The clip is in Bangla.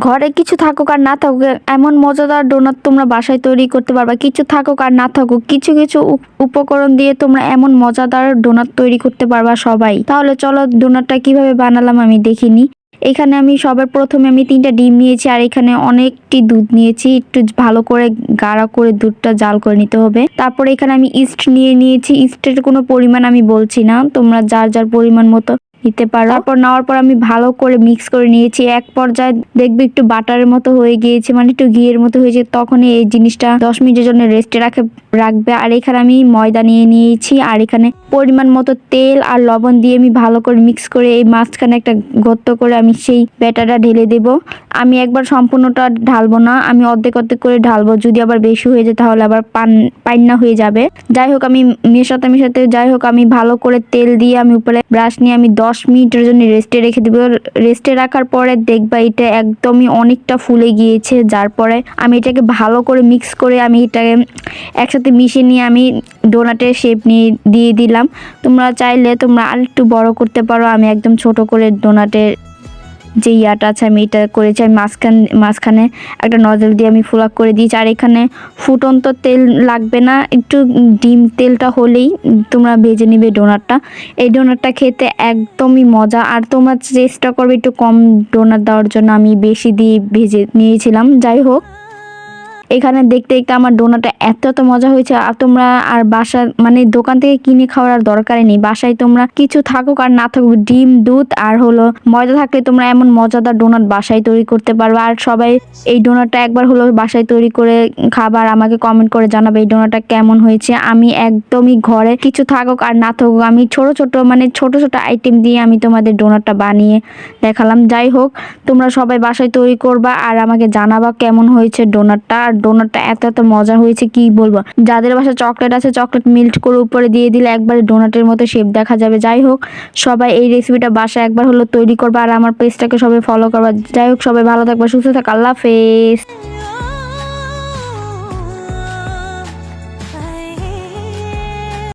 ঘরে কিছু থাকুক আর না থাকুক এমন মজাদার ডোনাট তোমরা বাসায় তৈরি করতে পারবা। কিছু থাকুক আর না থাকুক কিছু কিছু উপকরণ দিয়ে তোমরা এমন মজাদার ডোনাট তৈরি করতে পারবা সবাই। তাহলে চলো ডোনাটটা কিভাবে বানালাম আমি দেখিনি। এখানে আমি সবার প্রথমে আমি 3টা ডিম নিয়েছি আর এখানে অনেকটি দুধ নিয়েছি। একটু ভালো করে গাঢ় করে দুধটা জাল করে নিতে হবে। তারপরে এখানে আমি ইস্ট নিয়েছি। ইস্টের কোনো পরিমাণ আমি বলছি না, তোমরা যার যার পরিমাণ মতো নিতে পারো। তারপর নেওয়ার পর আমি ভালো করে মিক্স করে নিয়েছি। এক পর্যায়ে দেখবে একটু বাটারের মতো হয়ে গিয়েছে, মানে একটু ঘিয়ের মতো হয়েছে, তখন এই জিনিসটা 10 মিনিটের জন্য রেস্টে রাখবে। আর এখানে আমি ময়দা নিয়েছি আর এখানে পরিমাণ মতো তেল আর লবণ দিয়ে আমি ভালো করে মিক্স করে এই মাঝখানে একটা গর্ত করে আমি সেই ব্যাটারটা ঢেলে দেব। আমি একবার সম্পূর্ণটা ঢালবো না, আমি অর্ধেক অর্ধেক করে ঢালবো, যদি আবার বেশি হয়ে যায় তাহলে আবার পান্না হয়ে যাবে। যাই হোক আমি মেশাতে যাই হোক আমি ভালো করে তেল দিয়ে আমি উপরে ব্রাশ নিয়ে আমি 10 মিনিটের জন্য রেস্টে রেখে দেবো। রেস্টে রাখার পরে দেখবা এটা একদমই অনেকটা ফুলে গিয়েছে। যার পরে আমি এটাকে ভালো করে মিক্স করে আমি এটাকে একসাথে মিশিয়ে নিয়ে আমি ডোনাটের শেপ দিয়ে দিলাম। তোমরা চাইলে তোমরা আরেকটু বড় করতে পারো। আমি একদম ছোট করে ডোনাটের যে ইয়াটা আছে আমি এটা করেছি। আমি মাঝখানে একটা নজল দিয়ে আমি ফোলাক করে দিয়েছি। আর এখানে ফুটন্ত তেল লাগবে না, একটু ডিম তেলটা হলেই তোমরা ভেজে নিবে ডোনাটটা। এই ডোনাটটা খেতে একদমই মজা। আর তোমরা চেষ্টা করবে একটু কম ডোনাট দেওয়ার জন্য, আমি বেশি দিয়ে ভেজে নিয়েছিলাম। যাই হোক এখানে দেখতে দেখতে আমার ডোনাটটা এত মজা হয়েছে। আর তোমরা আর বাসা মানে দোকান থেকে কিনে খাওয়ার আর দরকারই নেই। বাসায় তোমরা কিছু থাকুক আর না থাকুক ডিম দুধ আর হলো ময়দা থাকলে তোমরা এমন মজাদার ডোনাট বাসায় তৈরি করতে পারবে। আর সবাই এই ডোনাটটা একবার হলো বাসায় তৈরি করে খাবার আমাকে কমেন্ট করে জানাবে এই ডোনাটটা কেমন হয়েছে। আমি একদমই ঘরে কিছু থাকুক আর না থাকুক আমি ছোট ছোট আইটেম দিয়ে আমি তোমাদের ডোনাটটা বানিয়ে দেখালাম। যাই হোক তোমরা সবাই বাসায় তৈরি করবা আর আমাকে জানাবা কেমন হয়েছে ডোনাটটা। আর ডোনাটটা এত মজা হয়েছে কি বলবো। যাদের বাসায় চকলেট আছে চকলেট মেল্ট করে উপরে দিয়ে দিলে একবারে ডোনাটের মতো শেপ দেখা যাবে। যাই হোক সবাই এই রেসিপিটা বাসায় একবার হলো তৈরি করবা আর আমার পেজটাকে সবাই ফলো করবা। যাই হোক সবাই ভালো থাকবা, সুস্থ থাকবা, আল্লাহ হাফেজ।